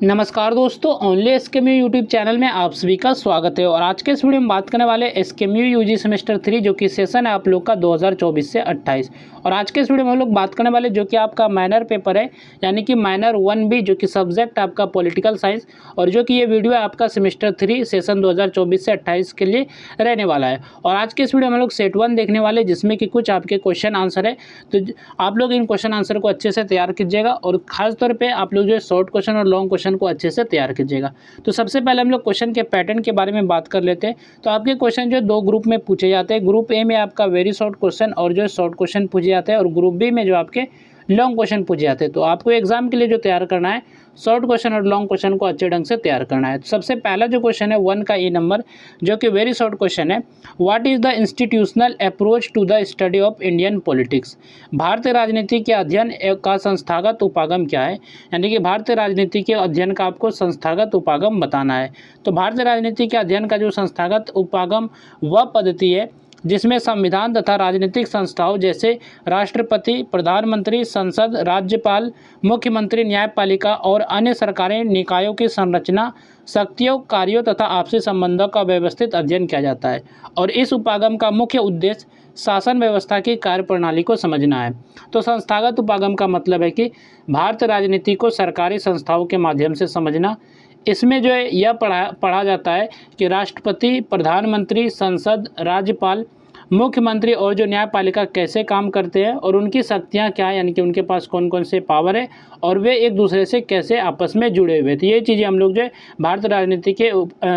नमस्कार दोस्तों, only एसकेएमयू YouTube channel में आप सभी का स्वागत है। और आज के इस वीडियो में बात करने वाले एसकेएमयू यूजी सेमेस्टर 3 जो कि सेशन है आप लोग का 2024 से 28। और आज के इस वीडियो में हम लोग बात करने वाले जो कि आपका माइनर पेपर है, यानी कि माइनर 1B जो कि सब्जेक्ट आपका पॉलिटिकल साइंस, और जो कि ये वीडियो है आपका सेमेस्टर 3 सेशन 2024 से 28 के लिए रहने वाला है। और आज के इस वीडियो में हम लोग सेट 1 देखने वाले, जिसमें कि कुछ आपके क्वेश्चन आंसर है। तो आप लोग इन क्वेश्चन आंसर को अच्छे से तैयार कीजिएगा, और खासतौर पर आप लोग जो है शॉर्ट क्वेश्चन और लॉन्ग क्वेश्चन को अच्छे से तैयार कीजिएगा। तो सबसे पहले हम लोग क्वेश्चन के पैटर्न के बारे में बात कर लेते हैं। तो आपके क्वेश्चन जो दो ग्रुप में पूछे जाते हैं। ग्रुप ए में आपका वेरी शॉर्ट क्वेश्चन और जो शॉर्ट क्वेश्चन पूछे जाते हैं, और ग्रुप बी में जो आपके लॉन्ग क्वेश्चन पूछे जाते हैं। तो आपको एग्जाम के लिए जो तैयार करना है, शॉर्ट क्वेश्चन और लॉन्ग क्वेश्चन को अच्छे ढंग से तैयार करना है। तो सबसे पहला जो क्वेश्चन है 1 का ई नंबर, जो कि वेरी शॉर्ट क्वेश्चन है। What is the institutional approach to the study of Indian politics? भारतीय राजनीति के अध्ययन का संस्थागत उपागम क्या है? यानी कि भारतीय राजनीति के अध्ययन का आपको संस्थागत उपागम बताना है। तो भारतीय राजनीति के अध्ययन का जो संस्थागत उपागम वह पद्धति है जिसमें संविधान तथा राजनीतिक संस्थाओं जैसे राष्ट्रपति, प्रधानमंत्री, संसद, राज्यपाल, मुख्यमंत्री, न्यायपालिका और अन्य सरकारी निकायों की संरचना, शक्तियों, कार्यों तथा आपसी संबंधों का व्यवस्थित अध्ययन किया जाता है। और इस उपागम का मुख्य उद्देश्य शासन व्यवस्था की कार्यप्रणाली को समझना है। तो संस्थागत उपागम का मतलब है कि भारतीय राजनीति को सरकारी संस्थाओं के माध्यम से समझना। इसमें जो है यह पढ़ा जाता है कि राष्ट्रपति, प्रधानमंत्री, संसद, राज्यपाल, मुख्यमंत्री और जो न्यायपालिका कैसे काम करते हैं, और उनकी शक्तियां क्या है, यानी कि उनके पास कौन कौन से पावर है, और वे एक दूसरे से कैसे आपस में जुड़े हुए थे। ये चीज़ें हम लोग जो है भारतीय राजनीति के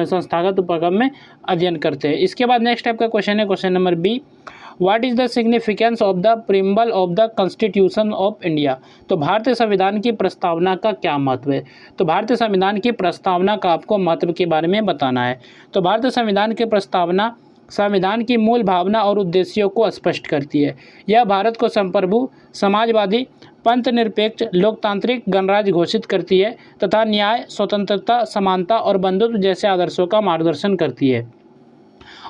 संस्थागत उपागम में अध्ययन करते हैं। इसके बाद नेक्स्ट आपका क्वेश्चन है question number B. What is the significance of the preamble of the constitution of India? तो भारतीय संविधान की प्रस्तावना का क्या महत्व है? तो भारतीय संविधान की प्रस्तावना का आपको महत्व के बारे में बताना है। तो भारतीय संविधान की प्रस्तावना संविधान की मूल भावना और उद्देश्यों को स्पष्ट करती है। यह भारत को संप्रभु, समाजवादी, पंथनिरपेक्ष, लोकतांत्रिक गणराज्य घोषित करती है तथा न्याय, स्वतंत्रता, समानता और बंधुत्व जैसे आदर्शों का मार्गदर्शन करती है।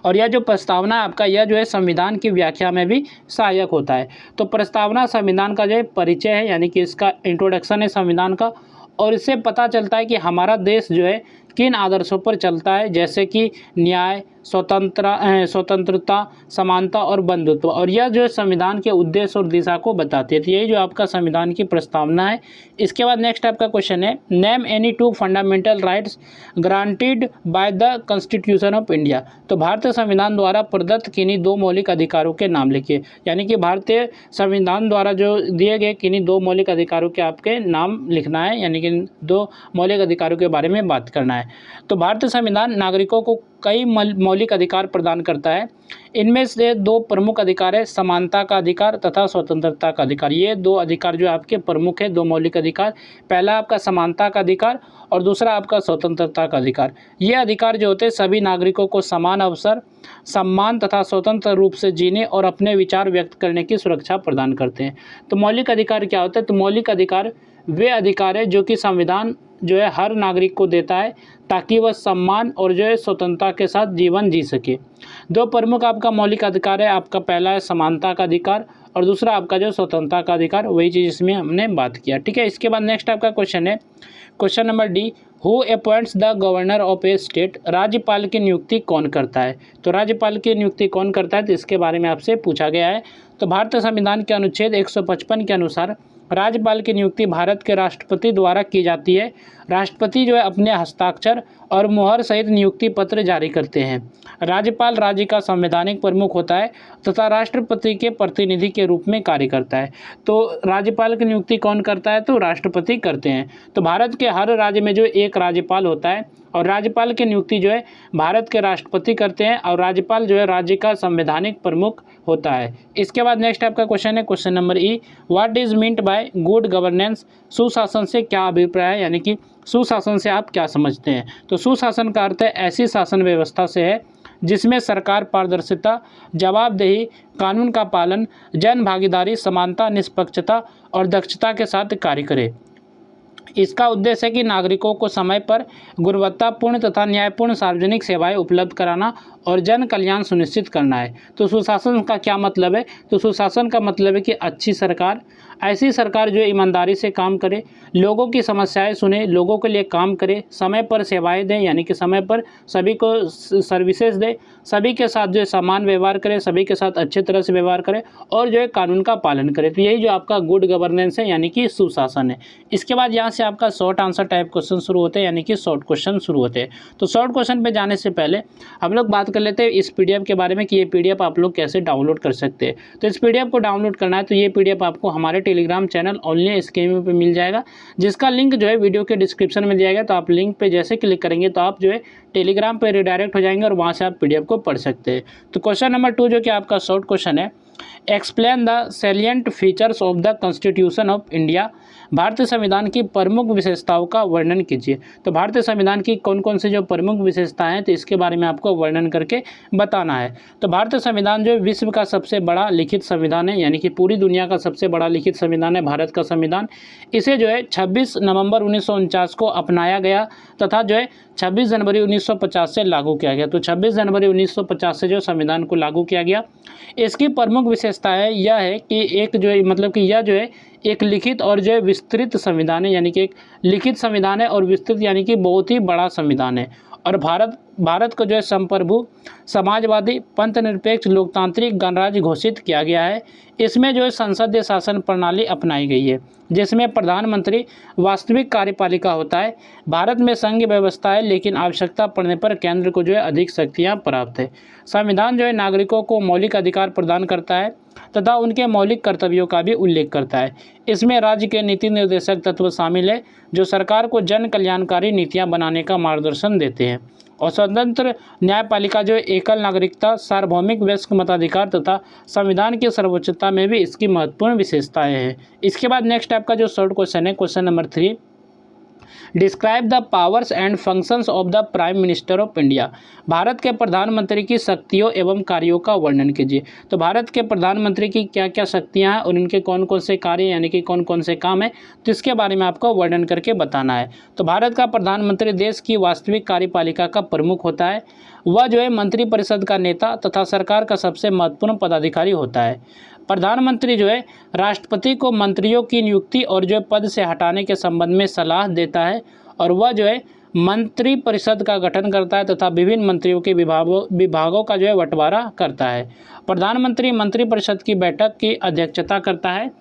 और यह जो प्रस्तावना आपका, यह जो है संविधान की व्याख्या में भी सहायक होता है। तो प्रस्तावना संविधान का जो है परिचय है, यानी कि इसका इंट्रोडक्शन है संविधान का। और इससे पता चलता है कि हमारा देश जो है किन आदर्शों पर चलता है, जैसे कि न्याय, स्वतंत्रता, समानता और बंधुत्व। और यह जो है संविधान के उद्देश्य और दिशा को बताती है। तो यही जो आपका संविधान की प्रस्तावना है। इसके बाद नेक्स्ट आपका क्वेश्चन है, name any 2 fundamental rights granted by the constitution of India. तो भारतीय संविधान द्वारा प्रदत्त किन्हीं 2 मौलिक अधिकारों के नाम लिखिए। यानी कि भारतीय संविधान द्वारा जो दिए गए किन्हीं 2 मौलिक अधिकारों के आपके नाम लिखना है, यानी कि 2 मौलिक अधिकारों के बारे में बात करना है। तो भारतीय संविधान नागरिकों को कई मौलिक अधिकार प्रदान करता है। इनमें से 2 प्रमुख अधिकार है, समानता का अधिकार तथा स्वतंत्रता का अधिकार। ये 2 अधिकार जो आपके प्रमुख है, 2 मौलिक अधिकार। पहला आपका समानता का अधिकार और दूसरा आपका स्वतंत्रता का अधिकार। ये अधिकार जो होते हैं सभी नागरिकों को समान अवसर, सम्मान तथा स्वतंत्र रूप से जीने और अपने विचार व्यक्त करने की सुरक्षा प्रदान करते हैं। तो मौलिक अधिकार क्या होता है? तो मौलिक अधिकार वे अधिकार है जो कि संविधान जो है हर नागरिक को देता है, ताकि वह सम्मान और जो है स्वतंत्रता के साथ जीवन जी सके। 2 प्रमुख आपका मौलिक अधिकार है, आपका पहला है समानता का अधिकार और दूसरा आपका जो स्वतंत्रता का अधिकार। वही चीज़ इसमें हमने बात किया, ठीक है। इसके बाद नेक्स्ट आपका क्वेश्चन है question number D. Who appoints the governor of A state? राज्यपाल की नियुक्ति कौन करता है? तो राज्यपाल की नियुक्ति कौन करता है, तो इसके बारे में आपसे पूछा गया है। तो भारतीय संविधान के अनुच्छेद 155 के अनुसार राज्यपाल की नियुक्ति भारत के राष्ट्रपति द्वारा की जाती है। राष्ट्रपति जो है अपने हस्ताक्षर और मुहर सहित नियुक्ति पत्र जारी करते हैं। राज्यपाल राज्य का संवैधानिक प्रमुख होता है तथा राष्ट्रपति के प्रतिनिधि के रूप में कार्य करता है। तो राज्यपाल की नियुक्ति कौन करता है? तो राष्ट्रपति करते हैं। तो भारत के हर राज्य में जो एक राज्यपाल होता है, और राज्यपाल की नियुक्ति जो है भारत के राष्ट्रपति करते हैं, और राज्यपाल जो है राज्य का संवैधानिक प्रमुख होता है। इसके बाद नेक्स्ट आपका क्वेश्चन है question number E. What is meant by good governance? सुशासन से क्या अभिप्राय है, यानी कि सुशासन से आप क्या समझते हैं? तो सुशासन का अर्थ है ऐसी शासन व्यवस्था से है जिसमें सरकार पारदर्शिता, जवाबदेही, कानून का पालन, जन भागीदारी, समानता, निष्पक्षता और दक्षता के साथ कार्य करे। इसका उद्देश्य है कि नागरिकों को समय पर गुणवत्तापूर्ण तथा न्यायपूर्ण सार्वजनिक सेवाएं उपलब्ध कराना और जन कल्याण सुनिश्चित करना है। तो सुशासन का क्या मतलब है? तो सुशासन का मतलब है कि अच्छी सरकार, ऐसी सरकार जो ईमानदारी से काम करे, लोगों की समस्याएं सुने, लोगों के लिए काम करे, समय पर सेवाएं दे, यानी कि समय पर सभी को सर्विसेज दे, सभी के साथ जो है समान व्यवहार करे, सभी के साथ अच्छे तरह से व्यवहार करे और जो है कानून का पालन करे। तो यही जो आपका गुड गवर्नेंस है, यानी कि सुशासन है। इसके बाद यहाँ से आपका शॉर्ट आंसर टाइप क्वेश्चन शुरू होते हैं, यानी कि शॉर्ट क्वेश्चन शुरू होते हैं। तो शॉर्ट क्वेश्चन पे जाने से पहले हम लोग बात कर लेते हैं इस पीडीएफ के बारे में कि ये पीडीएफ आप लोग कैसे डाउनलोड कर सकते हैं। तो इस पीडीएफ को डाउनलोड करना है तो ये पीडीएफ आपको हमारे टेलीग्राम चैनल ओनली SKMU पे मिल जाएगा, जिसका लिंक जो है वीडियो के डिस्क्रिप्शन में दिया गया। तो आप लिंक पे जैसे क्लिक करेंगे तो आप जो है टेलीग्राम पे रिडायरेक्ट हो जाएंगे और वहाँ से आप पीडीएफ को पढ़ सकते हैं। तो क्वेश्चन नंबर 2 जो कि आपका शॉर्ट क्वेश्चन है, explain the salient features of the constitution of India. भारतीय संविधान की प्रमुख विशेषताओं का वर्णन कीजिए। तो भारतीय संविधान की कौन कौन सी जो प्रमुख विशेषताएं हैं तो इसके बारे में आपको वर्णन करके बताना है। तो भारतीय संविधान जो विश्व का सबसे बड़ा लिखित संविधान है, यानी कि पूरी दुनिया का सबसे बड़ा लिखित संविधान है भारत का संविधान। इसे जो है 26 नवंबर 1949 को अपनाया गया तथा जो है 26 जनवरी 1950 से लागू किया गया। तो 26 जनवरी 1950 से जो संविधान को लागू किया गया। इसकी प्रमुख विशेषताएं यह है कि एक जो है मतलब कि यह जो है एक लिखित और जो है विस्तृत संविधान है, यानी कि एक लिखित संविधान है और विस्तृत यानी कि बहुत ही बड़ा संविधान है। और भारत को जो है संप्रभु, समाजवादी, पंथ निरपेक्ष, लोकतांत्रिक गणराज्य घोषित किया गया है। इसमें जो है संसदीय शासन प्रणाली अपनाई गई है, जिसमें प्रधानमंत्री वास्तविक कार्यपालिका होता है। भारत में संघ व्यवस्था है, लेकिन आवश्यकता पड़ने पर केंद्र को जो है अधिक शक्तियाँ प्राप्त है। संविधान जो है नागरिकों को मौलिक अधिकार प्रदान करता है तथा उनके मौलिक कर्तव्यों का भी उल्लेख करता है। इसमें राज्य के नीति निर्देशक तत्व शामिल है, जो सरकार को जन कल्याणकारी नीतियां बनाने का मार्गदर्शन देते हैं। और स्वतंत्र न्यायपालिका जो एकल नागरिकता, सार्वभौमिक वयस्क मताधिकार तथा संविधान की सर्वोच्चता में भी इसकी महत्वपूर्ण विशेषताएं हैं। इसके बाद नेक्स्ट आपका जो शॉर्ट क्वेश्चन है, question number 3, describe the powers and functions of the prime minister of India. Bharat के प्रधानमंत्री की शक्तियों एवं कार्यों का वर्णन कीजिए। तो भारत के प्रधानमंत्री की क्या क्या शक्तियां हैं और उनके कौन कौन से कार्य यानी कि कौन कौन से काम है, तो इसके बारे में आपको वर्णन करके बताना है। तो भारत का प्रधानमंत्री देश की वास्तविक कार्यपालिका का प्रमुख होता है। वह जो है मंत्रिपरिषद का नेता तथा सरकार का सबसे महत्वपूर्ण पदाधिकारी होता है। प्रधानमंत्री जो है राष्ट्रपति को मंत्रियों की नियुक्ति और जो पद से हटाने के संबंध में सलाह देता है और वह जो है मंत्रिपरिषद का गठन करता है तथा विभिन्न मंत्रियों के विभागों का जो है बंटवारा करता है। प्रधानमंत्री मंत्रिपरिषद की बैठक की अध्यक्षता करता है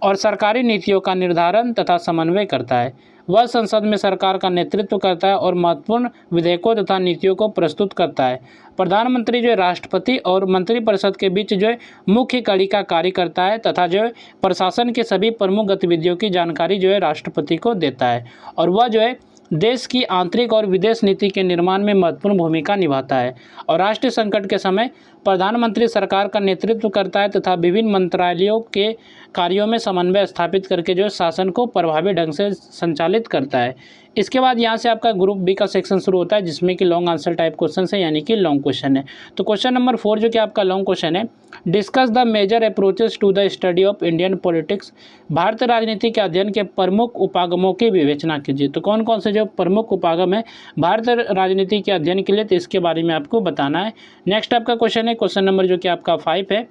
और सरकारी नीतियों का निर्धारण तथा समन्वय करता है। वह संसद में सरकार का नेतृत्व करता है और महत्वपूर्ण विधेयकों तथा नीतियों को प्रस्तुत करता है। प्रधानमंत्री जो है राष्ट्रपति और मंत्रिपरिषद के बीच जो है मुख्य कड़ी का कार्य करता है तथा जो है प्रशासन के सभी प्रमुख गतिविधियों की जानकारी जो है राष्ट्रपति को देता है। और वह जो है देश की आंतरिक और विदेश नीति के निर्माण में महत्वपूर्ण भूमिका निभाता है। और राष्ट्रीय संकट के समय प्रधानमंत्री सरकार का नेतृत्व करता है तथा विभिन्न मंत्रालयों के कार्यों में समन्वय स्थापित करके जो शासन को प्रभावी ढंग से संचालित करता है। इसके बाद यहाँ से आपका ग्रुप बी का सेक्शन शुरू होता है, जिसमें कि लॉन्ग आंसर टाइप क्वेश्चन है, यानी कि लॉन्ग क्वेश्चन है। तो क्वेश्चन नंबर 4 जो कि आपका लॉन्ग क्वेश्चन है, discuss the major approaches to the study of Indian politics. भारतीय राजनीति के अध्ययन के प्रमुख उपागमों की विवेचना कीजिए। तो कौन कौन से जो प्रमुख उपागम है भारतीय राजनीति के अध्ययन के लिए, तो इसके बारे में आपको बताना है। नेक्स्ट आपका क्वेश्चन है, क्वेश्चन नंबर जो कि आपका 5 है,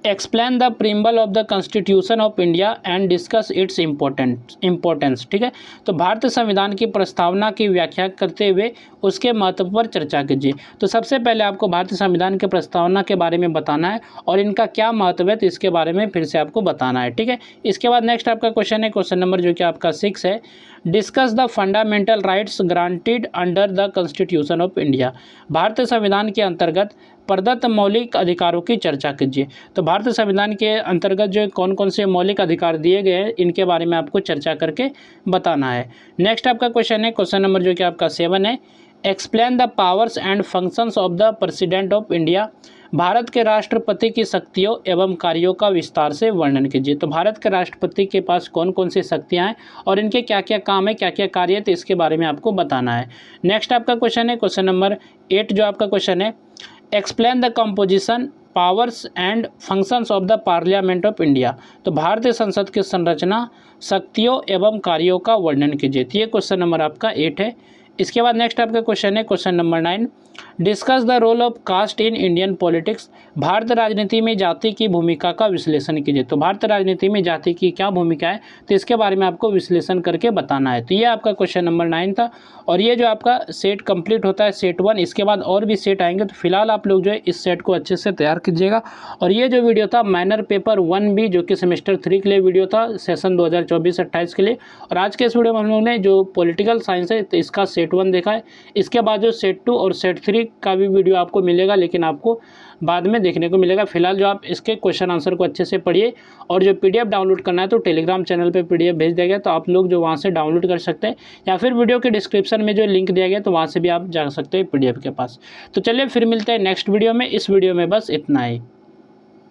explain the preamble of the constitution of India and discuss its importance. ठीक है, तो भारतीय संविधान की प्रस्तावना की व्याख्या करते हुए उसके महत्व पर चर्चा कीजिए। तो सबसे पहले आपको भारतीय संविधान के प्रस्तावना के बारे में बताना है और इनका क्या महत्व है, तो इसके बारे में फिर से आपको बताना है। ठीक है, इसके बाद नेक्स्ट आपका क्वेश्चन है, क्वेश्चन नंबर जो कि आपका 6 है, discuss the fundamental rights granted under the constitution of India. भारतीय संविधान के अंतर्गत प्रदत्त मौलिक अधिकारों की चर्चा कीजिए। तो भारतीय संविधान के अंतर्गत जो कौन कौन से मौलिक अधिकार दिए गए हैं, इनके बारे में आपको चर्चा करके बताना है। नेक्स्ट आपका क्वेश्चन है, क्वेश्चन नंबर जो कि आपका 7 है, explain the powers and functions of the president of India. Bharat के राष्ट्रपति की शक्तियों एवं कार्यों का विस्तार से वर्णन कीजिए। तो भारत के राष्ट्रपति के पास कौन कौन सी शक्तियां हैं और इनके क्या क्या काम है, क्या क्या कार्य है, तो इसके बारे में आपको बताना है। नेक्स्ट आपका क्वेश्चन है, क्वेश्चन नंबर 8 जो आपका क्वेश्चन है, explain the composition powers and functions of the parliament of India. तो भारतीय संसद की संरचना, शक्तियों एवं कार्यों का वर्णन कीजिए। तो ये क्वेश्चन नंबर आपका 8 है। इसके बाद नेक्स्ट आपका क्वेश्चन है question number 9, discuss the role of caste in Indian politics. भारत राजनीति में जाति की भूमिका का विश्लेषण कीजिए। तो भारत राजनीति में जाति की क्या भूमिका है, तो इसके बारे में आपको विश्लेषण करके बताना है। तो ये आपका क्वेश्चन नंबर 9 था। और ये जो आपका सेट कंप्लीट होता है सेट 1, इसके बाद और भी सेट आएंगे। तो फिलहाल आप लोग जो है इस सेट को अच्छे से तैयार कीजिएगा। और ये जो वीडियो था माइनर पेपर 1B जो कि सेमेस्टर 3 के लिए वीडियो था, सेशन 2024-28 के लिए। और आज के इस वीडियो में हम लोगों ने जो पॉलिटिकल साइंस है तो इसका सेट 1 देखा है। इसके बाद जो सेट 2 और सेट 3 का भी वीडियो आपको मिलेगा, लेकिन आपको बाद में देखने को मिलेगा। फिलहाल जो आप इसके क्वेश्चन आंसर को अच्छे से पढ़िए। और जो PDF डाउनलोड करना है तो टेलीग्राम चैनल पे PDF भेज दिया गया, तो आप लोग जो वहाँ से डाउनलोड कर सकते हैं, या फिर वीडियो के डिस्क्रिप्शन में जो लिंक दिया गया तो वहाँ से भी आप जा सकते हैं PDF के पास। तो चलिए फिर मिलते हैं नेक्स्ट वीडियो में। इस वीडियो में बस इतना ही।